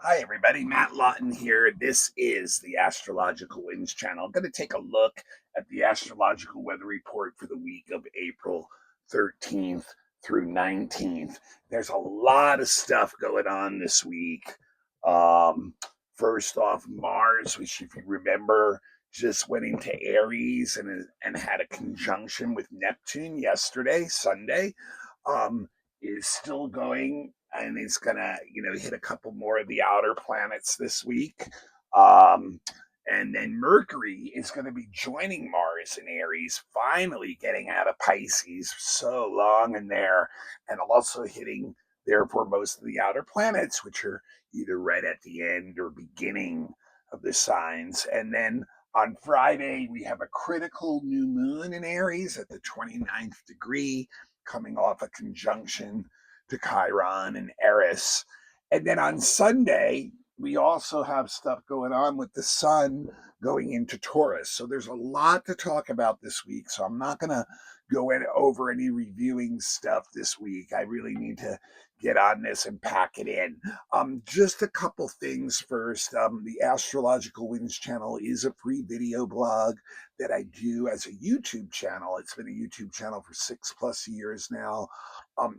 Hi, everybody. Matt Lawton here. This is the Astrological Winds channel. I'm going to take a look at the astrological weather report for the week of April 13th through 19th. There's a lot of stuff going on this week. Um, First off, Mars, which, if you remember, just went into Aries and had a conjunction with Neptune yesterday, Sunday. Um, is still going and it's gonna hit a couple more of the outer planets this week. Um, and then Mercury is going to be joining Mars in Aries, finally getting out of Pisces, so long in there, and also hitting therefore most of the outer planets, which are either right at the end or beginning of the signs. And then on Friday we have a critical new moon in Aries at the 29th degree, coming off a conjunction to Chiron and Eris. And then on Sunday, we also have stuff going on with the sun going into Taurus. So there's a lot to talk about this week. So I'm not going to go over any reviewing stuff this week. I really need to get on this and pack it in. Just a couple things first. The Astrological Winds channel is a free video blog that I do as a YouTube channel. It's been a YouTube channel for 6+ years now.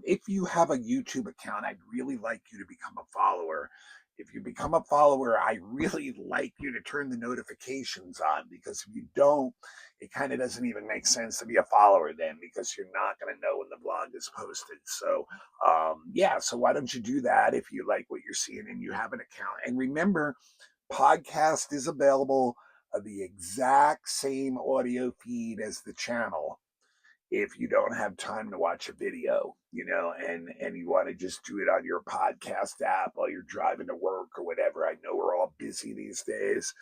If you have a YouTube account, I'd really like you to become a follower. If you become a follower, I really like you to turn the notifications on, because if you don't, it kind of doesn't even make sense to be a follower then, because you're not going to know when the blog is posted. So, yeah, so why don't you do that if you like what you're seeing and you have an account? And remember, podcast is available the exact same audio feed as the channel if you don't have time to watch a video, and you want to just do it on your podcast app while you're driving to work or whatever. I know we're all busy these days.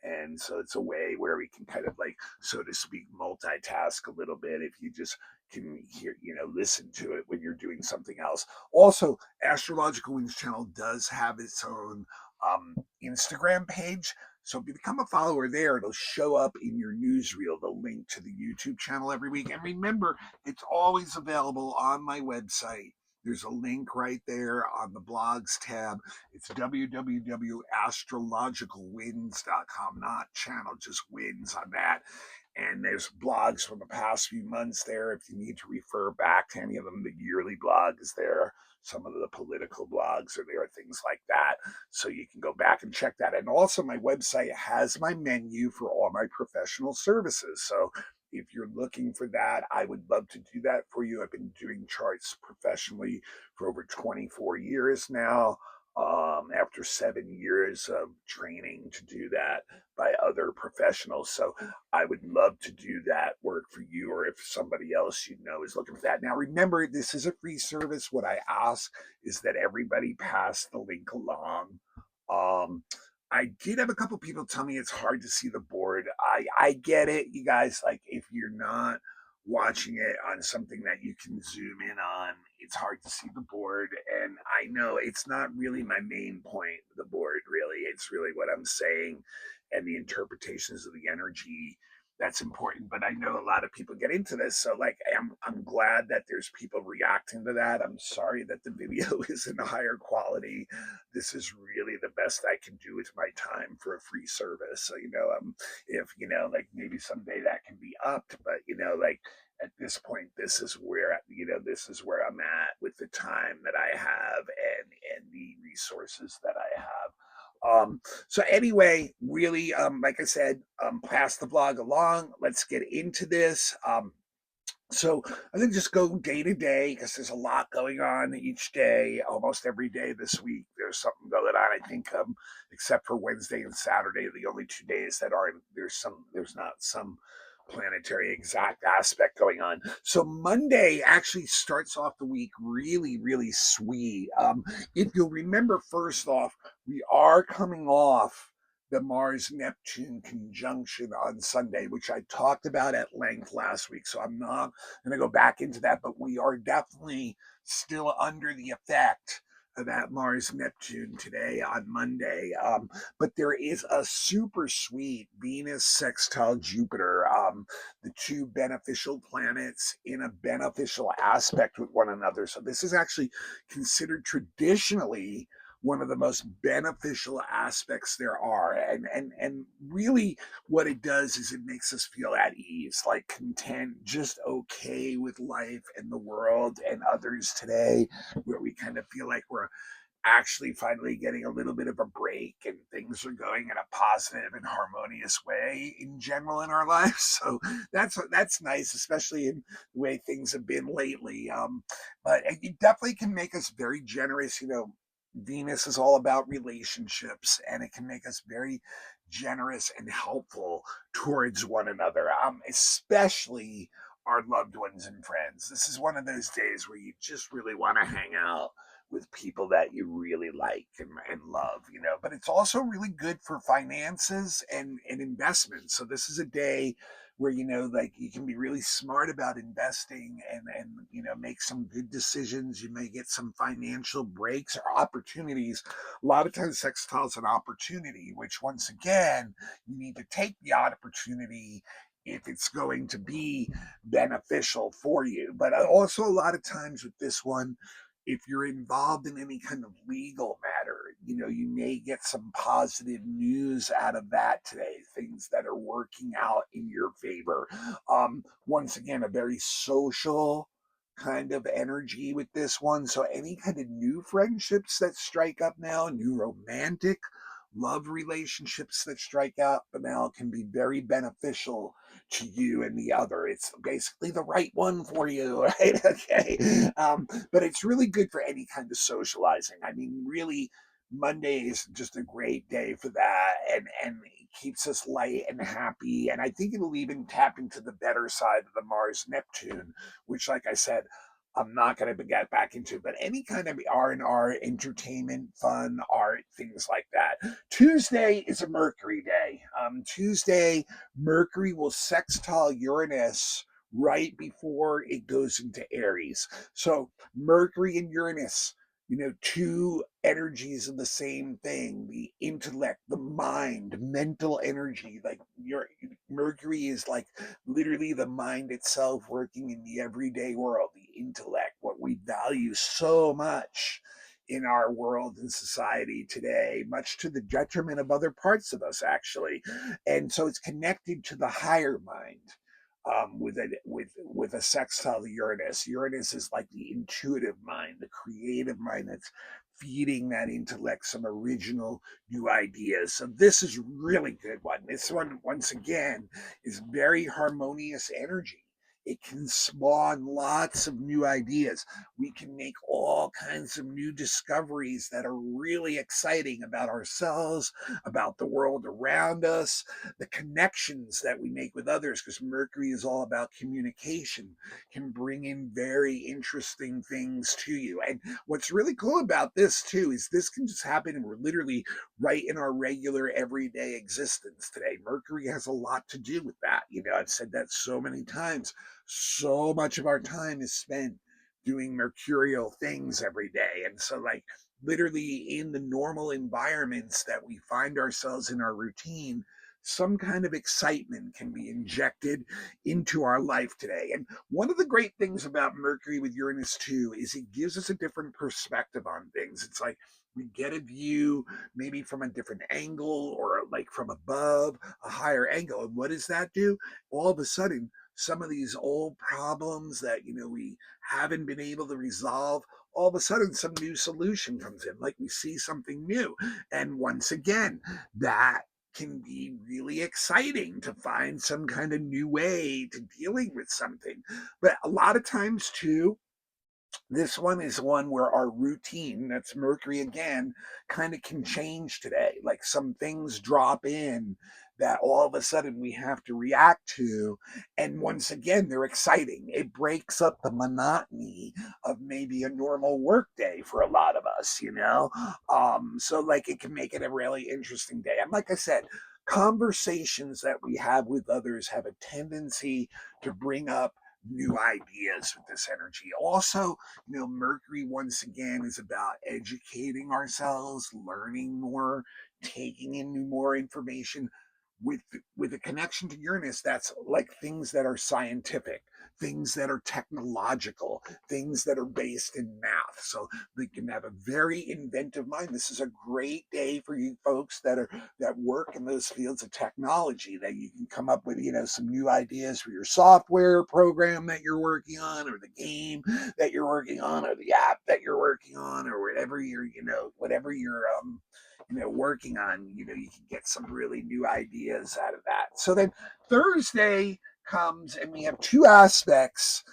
And so it's a way where we can kind of, like, so to speak, multitask a little bit if you just can hear, listen to it when you're doing something else. Also, Astrological Winds channel does have its own Instagram page. So if you become a follower there, it'll show up in your newsreel, the link to the YouTube channel every week. And remember, it's always available on my website. There's a link right there on the blogs tab. It's www.astrologicalwinds.com, not channel, just wins on that. And there's blogs from the past few months there if you need to refer back to any of them. The yearly blog is there. Some of the political blogs are there, things like that. So you can go back and check that. And also, my website has my menu for all my professional services. So if you're looking for that, I would love to do that for you. I've been doing charts professionally for over 24 years now. After 7 years of training to do that by other professionals. So I would love to do that work for you, or if somebody else is looking for that. Now, remember, this is a free service. What I ask is that everybody pass the link along. Um, I did have a couple people tell me it's hard to see the board. I get it, you guys. Like, if you're not watching it on something that you can zoom in on, it's hard to see the board. And I know it's not really my main point, the board, really. It's really what I'm saying and the interpretations of the energy that's important. But I know a lot of people get into this, so, like, I'm glad that there's people reacting to that. I'm sorry that the video isn't a higher quality. This is really the best I can do with my time for a free service. So, if like, maybe someday that can be upped, but like, at this point, this is where I'm at with the time that I have and the resources that I have. So anyway, really, like I said, pass the blog along. Let's get into this. So I think just go day to day, because there's a lot going on each day. Almost every day this week, there's something going on. I think, except for Wednesday and Saturday, the only 2 days that aren't, there's not some planetary exact aspect going on. So Monday actually starts off the week really, really sweet. If you'll remember, first off, we are coming off the Mars Neptune conjunction on Sunday, which I talked about at length last week. So I'm not going to go back into that, but we are definitely still under the effect of that Mars Neptune today on Monday. But there is a super sweet Venus sextile Jupiter, the two beneficial planets in a beneficial aspect with one another. So this is actually considered traditionally one of the most beneficial aspects there are. And really what it does is it makes us feel at ease, like content, just okay with life and the world and others today, where we kind of feel like we're actually finally getting a little bit of a break and things are going in a positive and harmonious way in general in our lives. So that's nice, especially in the way things have been lately. But it definitely can make us very generous. Venus is all about relationships, and it can make us very generous and helpful towards one another, especially our loved ones and friends. This is one of those days where you just really want to hang out with people that you really like and love, but it's also really good for finances and investments. So this is a day where, like you can be really smart about investing and make some good decisions. You may get some financial breaks or opportunities. A lot of times sextile is an opportunity, which once again, you need to take the opportunity if it's going to be beneficial for you. But also a lot of times with this one, if you're involved in any kind of legal matter, you may get some positive news out of that today, things that are working out in your favor. Once again, a very social kind of energy with this one. So any kind of new friendships that strike up now, new romantic love relationships that strike out now can be very beneficial to you and the other. It's basically the right one for you, right? Okay. But it's really good for any kind of socializing. I mean, really, Monday is just a great day for that, and it keeps us light and happy. And I think it'll even tap into the better side of the Mars Neptune, which, like I said, I'm not going to get back into, but any kind of R&R, entertainment, fun, art, things like that. Tuesday is a Mercury day. Tuesday, Mercury will sextile Uranus right before it goes into Aries. So Mercury and Uranus, two energies of the same thing, the intellect, the mind, mental energy. Like your Mercury is like literally the mind itself working in the everyday world, the intellect, what we value so much in our world and society today, much to the detriment of other parts of us, actually. And so it's connected to the higher mind. With a sextile to Uranus. Uranus is like the intuitive mind, the creative mind that's feeding that intellect some original new ideas. So this is really good one. This one, once again, is very harmonious energy. It can spawn lots of new ideas. We can make all kinds of new discoveries that are really exciting about ourselves, about the world around us, the connections that we make with others, because Mercury is all about communication, can bring in very interesting things to you. And what's really cool about this, too, is this can just happen and we're literally right in our regular everyday existence today. Mercury has a lot to do with that. I've said that so many times. So much of our time is spent doing mercurial things every day. And so, like, literally in the normal environments that we find ourselves in our routine, some kind of excitement can be injected into our life today. And one of the great things about Mercury with Uranus too is it gives us a different perspective on things. It's like we get a view maybe from a different angle or like from above, a higher angle. And what does that do? All of a sudden, some of these old problems that we haven't been able to resolve, all of a sudden some new solution comes in, like we see something new. And once again, that can be really exciting to find some kind of new way to dealing with something. But a lot of times too, this one is one where our routine, that's Mercury again, kind of can change today. Like some things drop in that all of a sudden we have to react to. And once again, they're exciting. It breaks up the monotony of maybe a normal work day for a lot of us. So like it can make it a really interesting day. And like I said, conversations that we have with others have a tendency to bring up new ideas with this energy. Also, Mercury once again is about educating ourselves, learning more, taking in new more information. With a connection to Uranus, that's like things that are scientific. things that are technological, things that are based in math. So they can have a very inventive mind. This is a great day for you folks that work in those fields of technology, that you can come up with, some new ideas for your software program that you're working on, or the game that you're working on, or the app that you're working on, or whatever you're working on. You can get some really new ideas out of that. So then Thursday comes, and we have two aspects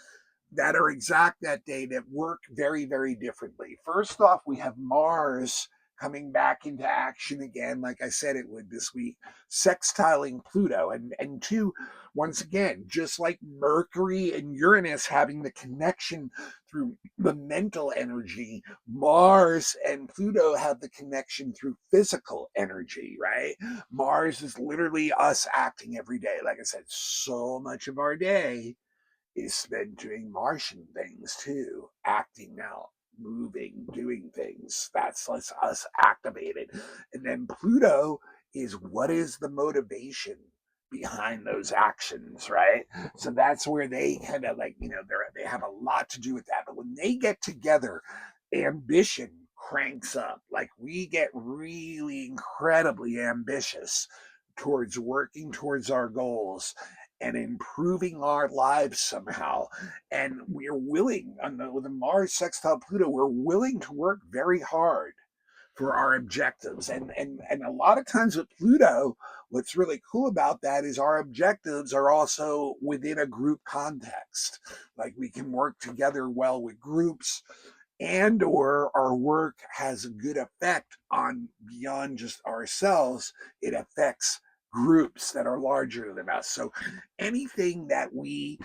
that are exact that day that work very, very differently. First off, we have Mars coming back into action again, like I said it would this week, sextiling Pluto. And two, once again, just like Mercury and Uranus having the connection through the mental energy, Mars and Pluto have the connection through physical energy, right? Mars is literally us acting every day. Like I said, so much of our day is spent doing Martian things too, acting out, moving, doing things. That's us activated. And then Pluto is, what is the motivation behind those actions, right? So that's where they kind of they have a lot to do with that. But when they get together, ambition cranks up. Like, we get really incredibly ambitious towards working towards our goals and improving our lives somehow. And we're willing, with the Mars sextile Pluto, we're willing to work very hard for our objectives. And a lot of times with Pluto, what's really cool about that is our objectives are also within a group context. Like, we can work together well with groups, and or our work has a good effect on beyond just ourselves. It affects groups that are larger than us. So anything that we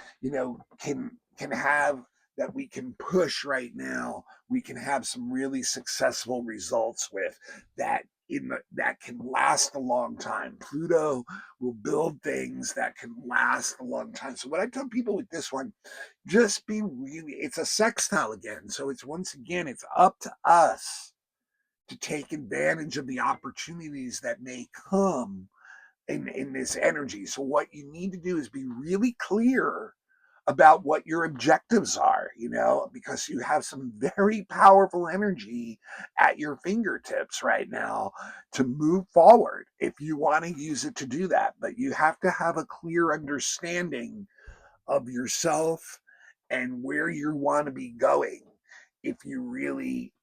can have, that we can push right now, we can have some really successful results with, that can last a long time. Pluto will build things that can last a long time. So what I tell people with this one, just be really, it's a sextile again. So it's, once again, it's up to us to take advantage of the opportunities that may come in this energy. So what you need to do is be really clear about what your objectives are, because you have some very powerful energy at your fingertips right now to move forward if you want to use it to do that. But you have to have a clear understanding of yourself and where you want to be going, if you really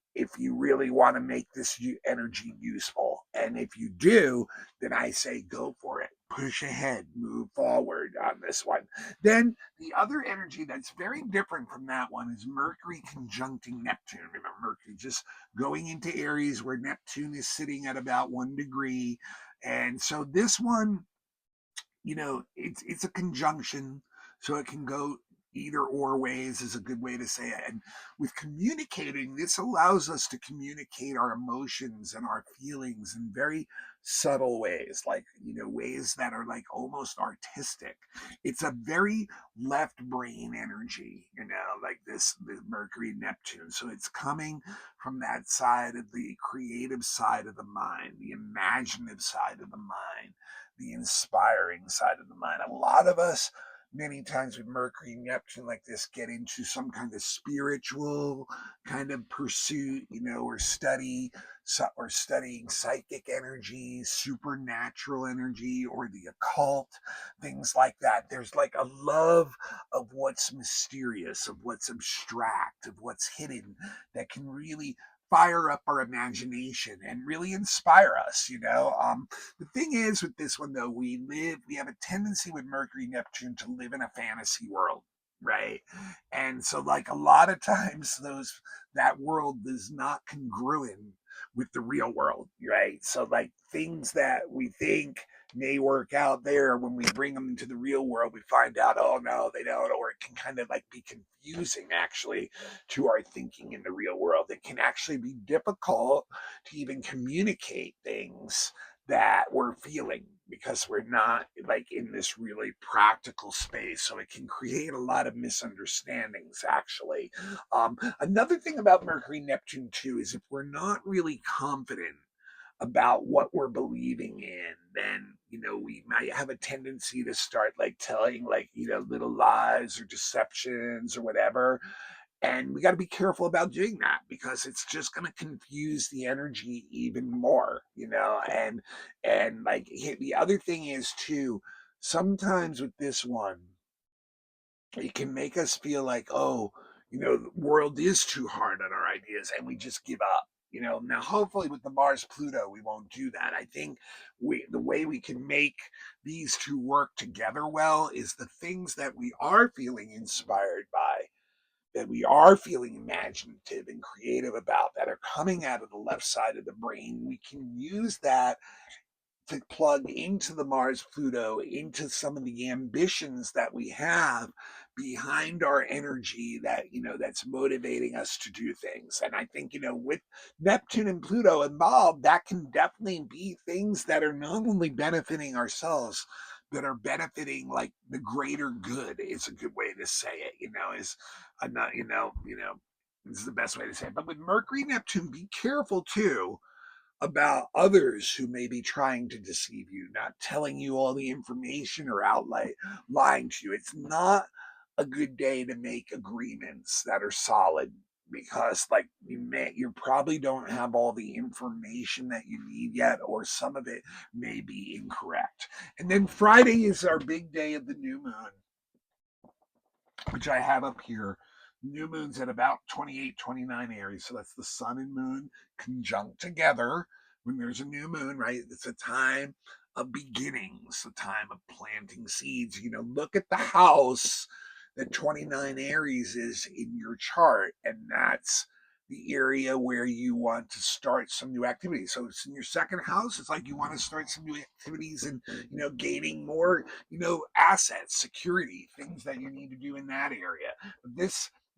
want to make this energy useful. And if you do, then I say go for it, push ahead, move forward on this one. Then the other energy that's very different from that one is Mercury conjuncting Neptune. Remember, Mercury just going into Aries, where Neptune is sitting at about 1 degree. And so this one, it's a conjunction, so it can go either or ways, is a good way to say it. And with communicating, this allows us to communicate our emotions and our feelings in very subtle ways, like, ways that are like almost artistic. It's a very left brain energy, like this Mercury Neptune. So it's coming from that side of the creative side of the mind, the imaginative side of the mind, the inspiring side of the mind. A lot of us, many times with Mercury and Neptune like this, get into some kind of spiritual kind of pursuit, or or studying psychic energy, supernatural energy, or the occult, things like that. There's like a love of what's mysterious, of what's abstract, of what's hidden, that can really fire up our imagination and really inspire us. The thing is with this one, though, we have a tendency with Mercury Neptune to live in a fantasy world, right? And so, like, a lot of times that world is not congruent with the real world, right? So, like, things that we think may work out there, when we bring them into the real world, we find out, oh no, they don't. Or it can kind of like be confusing, actually, to our thinking in the real world. It can actually be difficult to even communicate things that we're feeling, because we're not like in this really practical space. So it can create a lot of misunderstandings, actually. Another thing about Mercury Neptune too is, if we're not really confident about what we're believing in, then we might have a tendency to start like telling like little lies or deceptions or whatever. And we got to be careful about doing that because it's just going to confuse the energy even more, and like the other thing is too, sometimes with this one, it can make us feel like, oh, the world is too hard on our ideas and we just give up. Now hopefully with the Mars Pluto, we won't do that. I think the way we can make these two work together well is the things that we are feeling inspired by, that we are feeling imaginative and creative about, that are coming out of the left side of the brain. We can use that to plug into the Mars Pluto, into some of the ambitions that we have behind our energy, that that's motivating us to do things. And I think with Neptune and Pluto involved, that can definitely be things that are not only benefiting ourselves, that are benefiting like the greater good, is a good way to say it. Is I'm not this is the best way to say it. But with Mercury Neptune, be careful too about others who may be trying to deceive you, not telling you all the information or outright lying to you. It's not a good day to make agreements that are solid, because like you probably don't have all the information that you need yet, or some of it may be incorrect. And then Friday is our big day of the new moon, which I have up here. New moon's at about 28, 29 Aries. So that's the sun and moon conjunct together. When there's a new moon, right? It's a time of beginnings, a time of planting seeds. Look at the house that 29 Aries is in your chart, and that's the area where you want to start some new activities. So it's in your second house. It's like you want to start some new activities and gaining more assets, security, things that you need to do in that area. But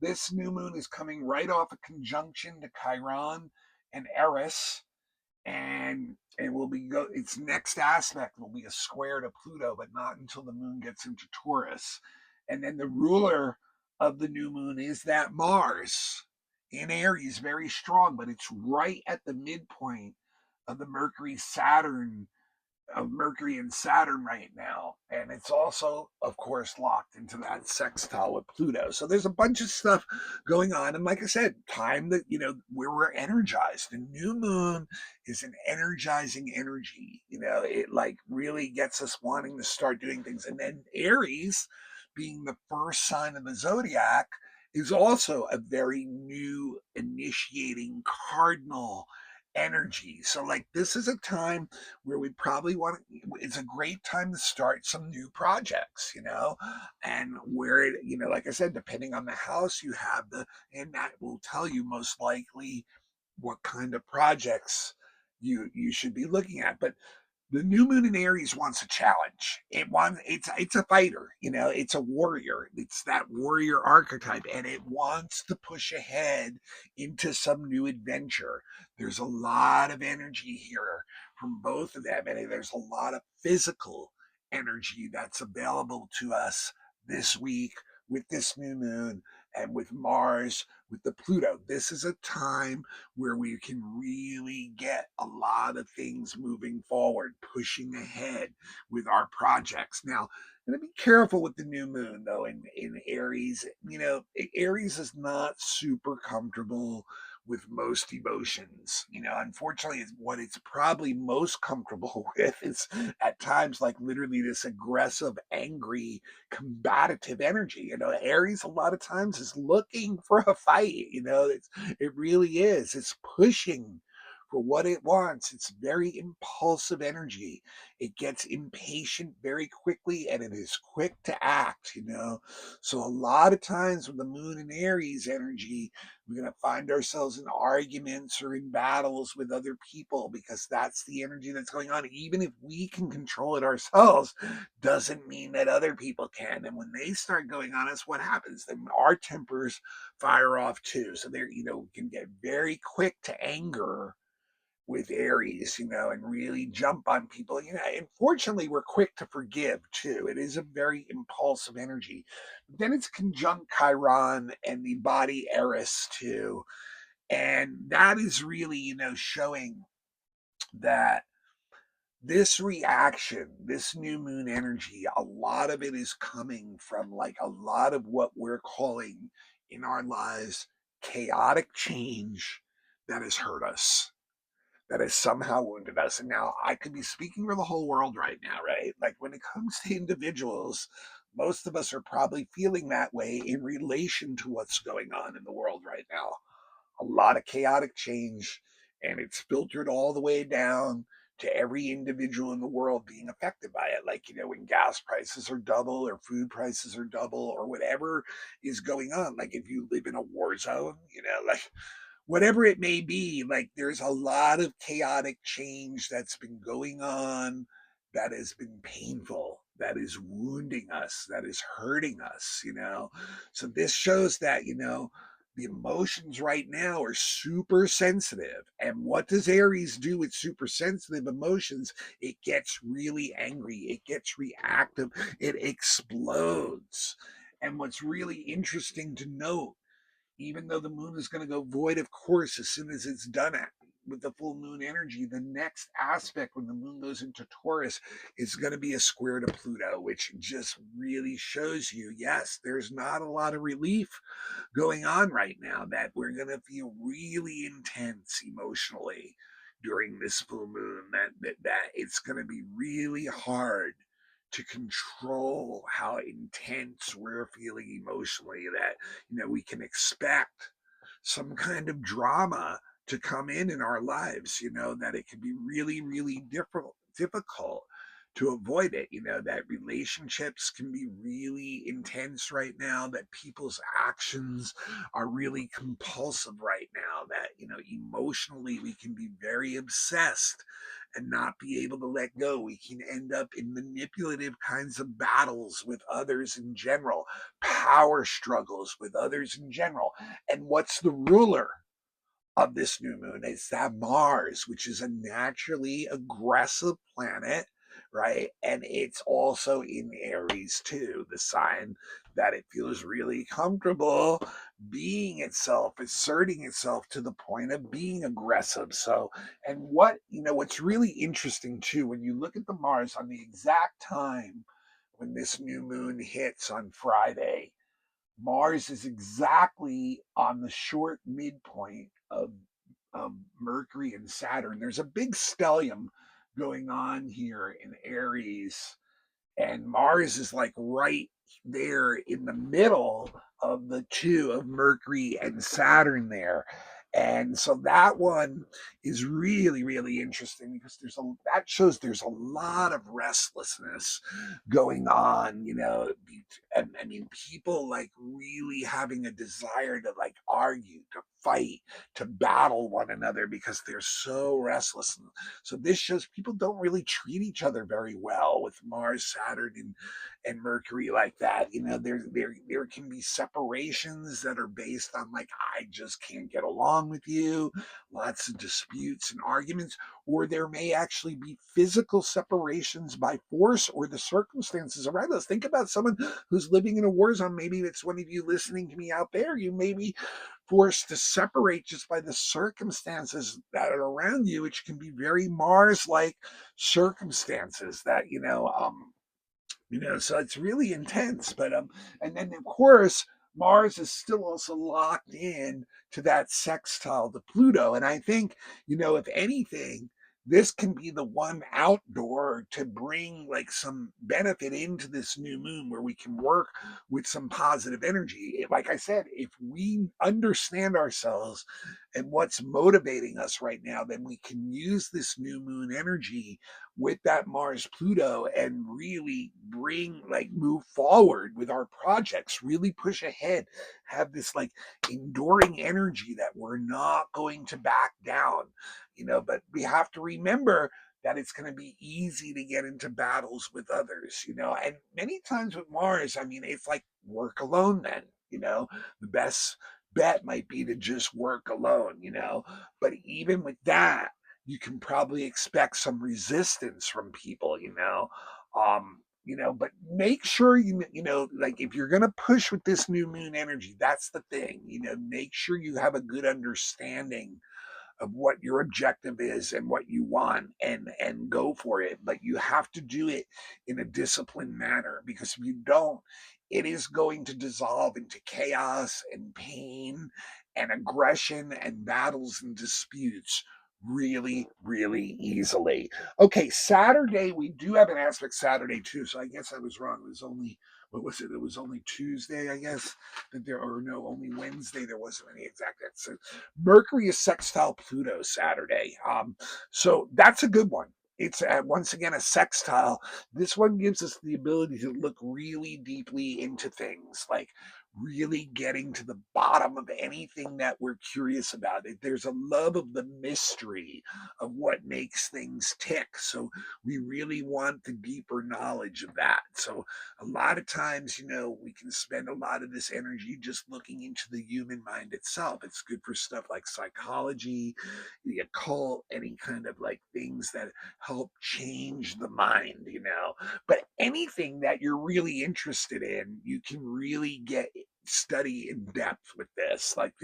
this new moon is coming right off a conjunction to Chiron and Eris, and it will be its next aspect will be a square to Pluto, but not until the moon gets into Taurus. And then the ruler of the new moon is that Mars in Aries, very strong, but it's right at the midpoint of the Mercury and Saturn right now. And it's also, of course, locked into that sextile with Pluto. So there's a bunch of stuff going on. And like I said, time that, where we're energized. The new moon is an energizing energy. It like really gets us wanting to start doing things. And then Aries, being the first sign of the zodiac, is also a very new initiating cardinal energy. So like this is a time where we probably want to, it's a great time to start some new projects, and where like I said, depending on the house you have, and that will tell you most likely what kind of projects you should be looking at. But the new moon in Aries wants a challenge. It's a fighter, it's a warrior. It's that warrior archetype, and it wants to push ahead into some new adventure. There's a lot of energy here from both of them, and there's a lot of physical energy that's available to us this week with this new moon, and with Mars, with the Pluto. This is a time where we can really get a lot of things moving forward, pushing ahead with our projects. Now, I'm going to be careful with the new moon, though, in Aries. Aries is not super comfortable with most emotions. Unfortunately, what it's probably most comfortable with is at times like literally this aggressive, angry, combative energy. Aries a lot of times is looking for a fight. It really is. It's pushing for what it wants. It's very impulsive energy. It gets impatient very quickly, and it is quick to act. So a lot of times with the moon and Aries energy, we're going to find ourselves in arguments or in battles with other people, because that's the energy that's going on. Even if we can control it ourselves, doesn't mean that other people can. And when they start going on us, what happens? Then our tempers fire off too. So there, can get very quick to anger with Aries, and really jump on people. And fortunately, we're quick to forgive too. It is a very impulsive energy. Then it's conjunct Chiron and the body Eris too. And that is really, showing that this reaction, this new moon energy, a lot of it is coming from like a lot of what we're calling in our lives chaotic change that has hurt us, that has somehow wounded us. And now I could be speaking for the whole world right now, right? Like when it comes to individuals, most of us are probably feeling that way in relation to what's going on in the world right now. A lot of chaotic change, and it's filtered all the way down to every individual in the world being affected by it. Like, when gas prices are double or food prices are double or whatever is going on. Like, if you live in a war zone, like whatever it may be, like there's a lot of chaotic change that's been going on that has been painful, that is wounding us, that is hurting us. So this shows that, the emotions right now are super sensitive. And what does Aries do with super sensitive emotions? It gets really angry, it gets reactive, it explodes. And what's really interesting to note, even though the moon is going to go void of course as soon as it's done with the full moon energy, the next aspect when the moon goes into Taurus is going to be a square to Pluto, which just really shows you, yes, there's not a lot of relief going on right now, that we're going to feel really intense emotionally during this full moon, that it's going to be really hard to control how intense we're feeling emotionally, that we can expect some kind of drama to come in our lives, that it can be really, really difficult to avoid it, that relationships can be really intense right now, that people's actions are really compulsive right now, that, emotionally we can be very obsessed and not be able to let go. We can end up in manipulative kinds of battles with others in general, power struggles with others in general. And what's the ruler of this new moon? It's that Mars, which is a naturally aggressive planet, right? And it's also in Aries too, the sign that it feels really comfortable being itself, asserting itself to the point of being aggressive. So, and what's really interesting too, when you look at the Mars on the exact time when this new moon hits on Friday, Mars is exactly on the short midpoint of Mercury and Saturn. There's a big stellium going on here in Aries, and Mars is like right there in the middle of the two, of Mercury and Saturn there. And so that one is really, really interesting because that shows there's a lot of restlessness going on, and I mean, people like really having a desire to like argue, to fight, to battle one another because they're so restless. So this shows people don't really treat each other very well with Mars, Saturn, and Mercury like that. There can be separations that are based on like, I just can't get along with you, lots of disputes and arguments, or there may actually be physical separations by force or the circumstances around us. Think about someone who's living in a war zone. Maybe it's one of you listening to me out there. You may be forced to separate just by the circumstances that are around you, which can be very Mars like circumstances that, so it's really intense. But and then of course Mars is still also locked in to that sextile to Pluto. And I think, if anything, this can be the one outdoor to bring like some benefit into this new moon where we can work with some positive energy. Like I said, if we understand ourselves and what's motivating us right now, then we can use this new moon energy with that Mars Pluto and really move forward with our projects, really push ahead, have this like enduring energy that we're not going to back down, but we have to remember that it's going to be easy to get into battles with others, and many times with Mars, I mean, it's like work alone then, the best bet might be to just work alone, but even with that, you can probably expect some resistance from people, but make sure like if you're gonna push with this new moon energy, that's the thing, make sure you have a good understanding of what your objective is and what you want, and go for it. But you have to do it in a disciplined manner, because if you don't, it is going to dissolve into chaos and pain and aggression and battles and disputes really, really easily. Okay, Saturday, we do have an aspect Saturday too. So I guess I was wrong. It was only, what was it? It was only Tuesday, I guess, that there, or no, only Wednesday. There wasn't any exact. So Mercury is sextile Pluto Saturday. So that's a good one. It's once again a sextile. This one gives us the ability to look really deeply into things, like really getting to the bottom of anything that we're curious about. There's a love of the mystery of what makes things tick. So we really want the deeper knowledge of that. So a lot of times, we can spend a lot of this energy just looking into the human mind itself. It's good for stuff like psychology, the occult, any kind of like things that help change the mind. But anything that you're really interested in, you can really get study in depth with this, like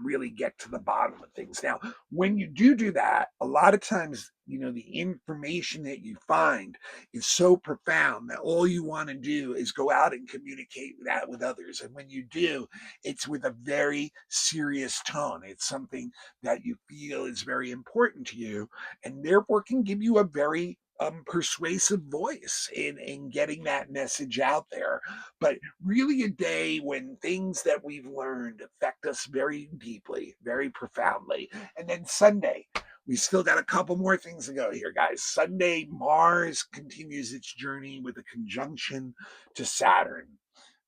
really get to the bottom of things. Now, when you do that, a lot of times, the information that you find is so profound that all you want to do is go out and communicate that with others. And when you do, it's with a very serious tone. It's something that you feel is very important to you, and therefore can give you a very persuasive voice in getting that message out there. But really, a day when things that we've learned affect us very deeply, very profoundly. And then Sunday, we still got a couple more things to go here, guys. Sunday, Mars continues its journey with a conjunction to Saturn.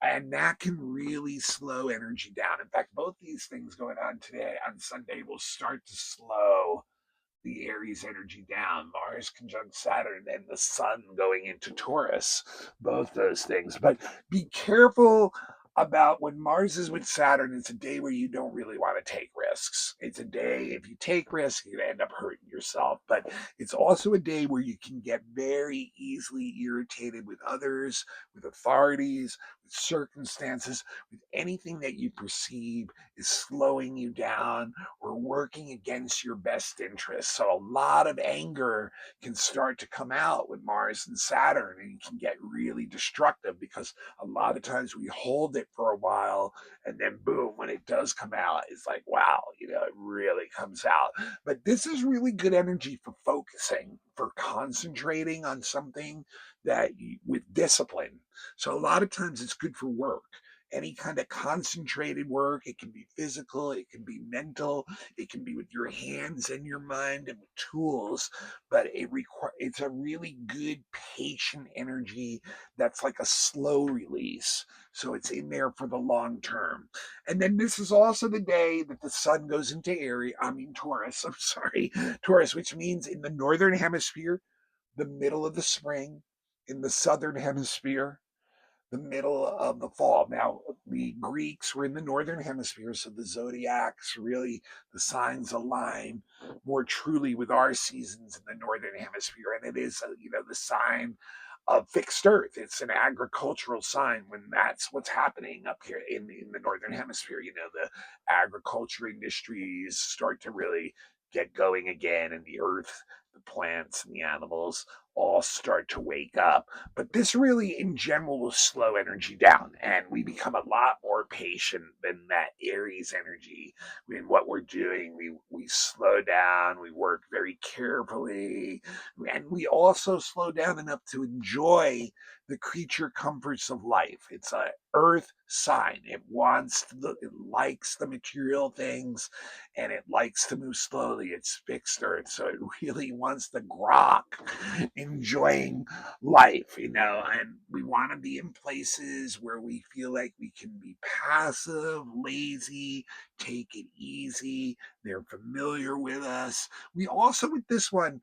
And that can really slow energy down. In fact, both these things going on today on Sunday will start to slow the Aries energy down. Mars conjunct Saturn and the sun going into Taurus, both those things. But be careful about when Mars is with Saturn. It's a day where you don't really want to take risks. It's a day, if you take risks, you're going to end up hurting yourself. But it's also a day where you can get very easily irritated with others, with authorities, with circumstances, with anything that you perceive is slowing you down or working against your best interests. So a lot of anger can start to come out with Mars and Saturn, and it can get really destructive, because a lot of times we hold it for a while, and then boom, when it does come out, it's like, wow, it really comes out. But this is really good energy for focusing, for concentrating on something with discipline. So a lot of times it's good for work, any kind of concentrated work. It can be physical, it can be mental, it can be with your hands and your mind and with tools. But it's a really good patient energy that's like a slow release. So it's in there for the long term. And then this is also the day that the sun goes into Taurus, I'm sorry, Taurus, which means in the northern hemisphere, the middle of the spring, in the southern hemisphere, the middle of the fall. Now, the Greeks were in the northern hemisphere, so the zodiacs, really, the signs align more truly with our seasons in the northern hemisphere, and it is, the sign of fixed earth. It's an agricultural sign when that's what's happening up here in the northern hemisphere. The agriculture industries start to really get going again, and the earth, the plants, and the animals all start to wake up. But this really, in general, will slow energy down, and we become a lot more patient than that Aries energy. In what we're doing, we slow down, we work very carefully, and we also slow down enough to enjoy the creature comforts of life. It's a earth sign. It likes the material things, and it likes to move slowly. It's fixed earth, so it really wants the grok, enjoying life, and we want to be in places where we feel like we can be passive, lazy, take it easy. They're familiar with us. We also, with this one,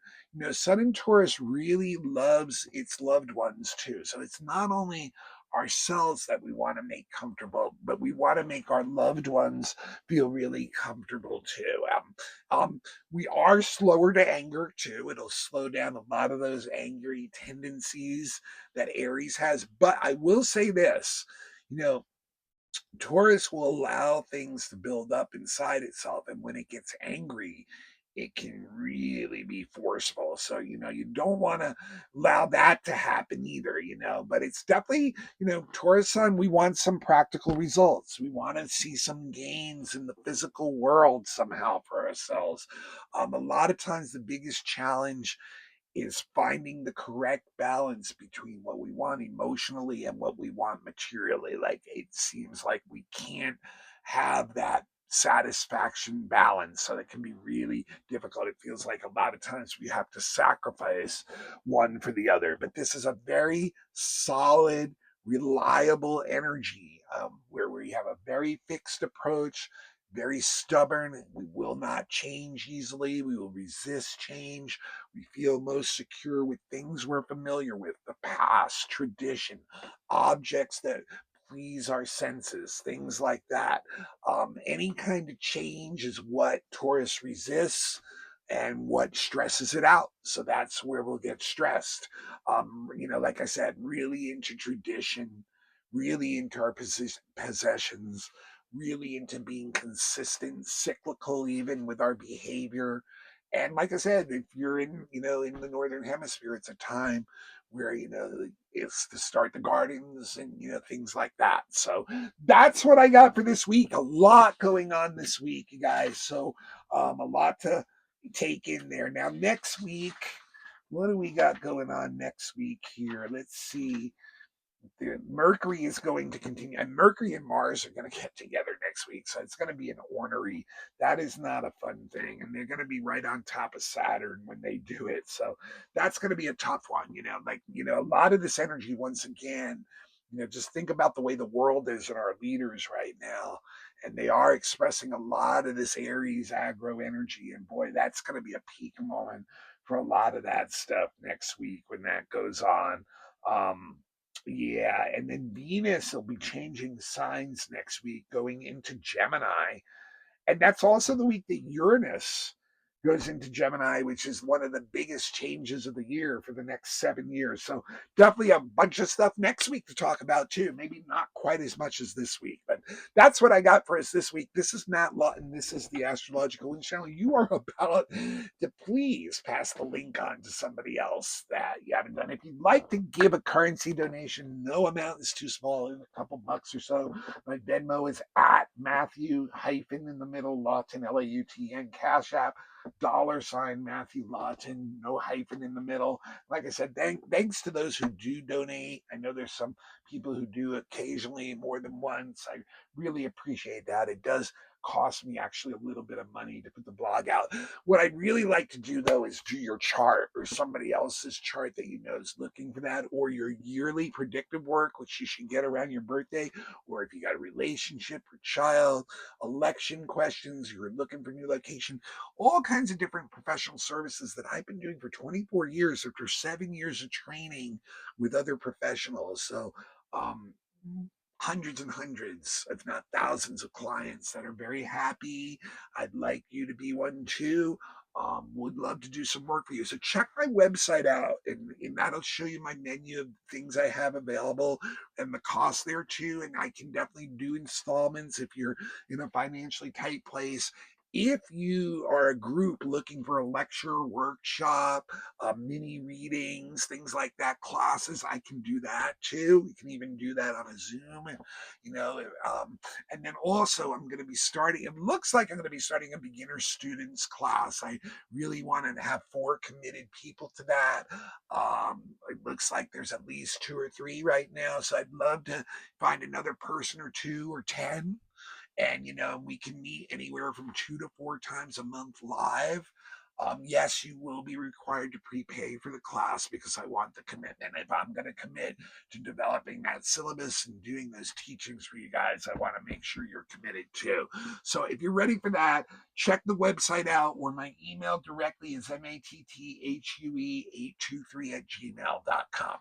Sun in Taurus really loves its loved ones too. So it's not only ourselves that we want to make comfortable, but we want to make our loved ones feel really comfortable too. We are slower to anger too. It'll slow down a lot of those angry tendencies that Aries has. But I will say this, you know, Taurus will allow things to build up inside itself. And when it gets angry, it can really be forceful. So, you don't want to allow that to happen either. But it's definitely, Taurus sun, we want some practical results. We want to see some gains in the physical world somehow for ourselves. A lot of times, the biggest challenge is finding the correct balance between what we want emotionally and what we want materially. Like it seems like we can't have that satisfaction balance. So it can be really difficult. It feels like a lot of times we have to sacrifice one for the other. But this is a very solid, reliable energy where we have a very fixed approach. Very stubborn. We will not change easily. We will resist change. We feel most secure with things we're familiar with, the past, tradition, objects that please our senses, things like that. Any kind of change is what Taurus resists and what stresses it out. So that's where we'll get stressed. Like I said, really into tradition, really into our possessions, really into being consistent, cyclical, even with our behavior. And like I said, if you're in the northern hemisphere, it's a time where it's to start the gardens and things like that. So that's what I got for this week. A lot going on this week, you guys. So a lot to take in there. Now next week, what do we got going on next week here? Let's see. Mercury is going to continue, and Mercury and Mars are going to get together next week. So it's going to be an ornery. That is not a fun thing. And they're going to be right on top of Saturn when they do it. So that's going to be a tough one. A lot of this energy, once again, just think about the way the world is and our leaders right now. And they are expressing a lot of this Aries aggro energy. And boy, that's going to be a peak moment for a lot of that stuff next week when that goes on. Um, yeah, and then Venus will be changing signs next week, going into Gemini. And that's also the week that Uranus goes into Gemini, which is one of the biggest changes of the year for the next 7 years. So definitely a bunch of stuff next week to talk about too. Maybe not quite as much as this week, but that's what I got for us this week. This is Matt Lawton. This is the Astrological Channel. You are about to please pass the link on to somebody else that you haven't done. If you'd like to give a currency donation, no amount is too small, a couple bucks or so. My Venmo is at Matthew hyphen in the middle Lawton Lautn. Cash App $Matthew Lawton, no hyphen in the middle. Like I said, thanks to those who do donate. I know there's some people who do occasionally more than once. I really appreciate that. It does cost me actually a little bit of money to put the blog out. What I'd really like to do though is do your chart or somebody else's chart that is looking for that, or your yearly predictive work, which you should get around your birthday, or if you got a relationship or child, election questions, you're looking for new location, all kinds of different professional services that I've been doing for 24 years after 7 years of training with other professionals. So, um, hundreds and hundreds, if not thousands, of clients that are very happy. I'd like you to be one too. Would love to do some work for you. So check my website out, and that'll show you my menu of things I have available and the cost there too. And I can definitely do installments if you're in a financially tight place. If you are a group looking for a lecture, workshop, mini readings, things like that, classes, I can do that too. We can even do that on a Zoom, you know. And then also, I'm going to be starting. It looks like I'm going to be starting a beginner students class. I really want to have 4 committed people to that. It looks like there's at least 2 or 3 right now, so I'd love to find another person or 2 or 10, and we can meet anywhere from 2 to 4 times a month live. Yes, you will be required to prepay for the class because I want the commitment. If I'm going to commit to developing that syllabus and doing those teachings for you guys, I want to make sure you're committed too. So if you're ready for that, check the website out, or my email directly is mattthue823@gmail.com.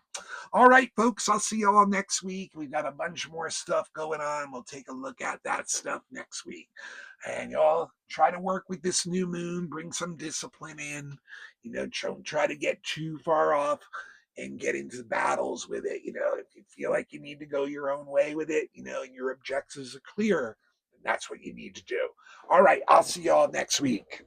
All right, folks, I'll see you all next week. We've got a bunch more stuff going on. We'll take a look at that stuff next week. And y'all try to work with this new moon, bring some discipline in, don't try to get too far off. and get into battles with it. If you feel like you need to go your own way with it, and your objectives are clear, then that's what you need to do. All right, I'll see y'all next week.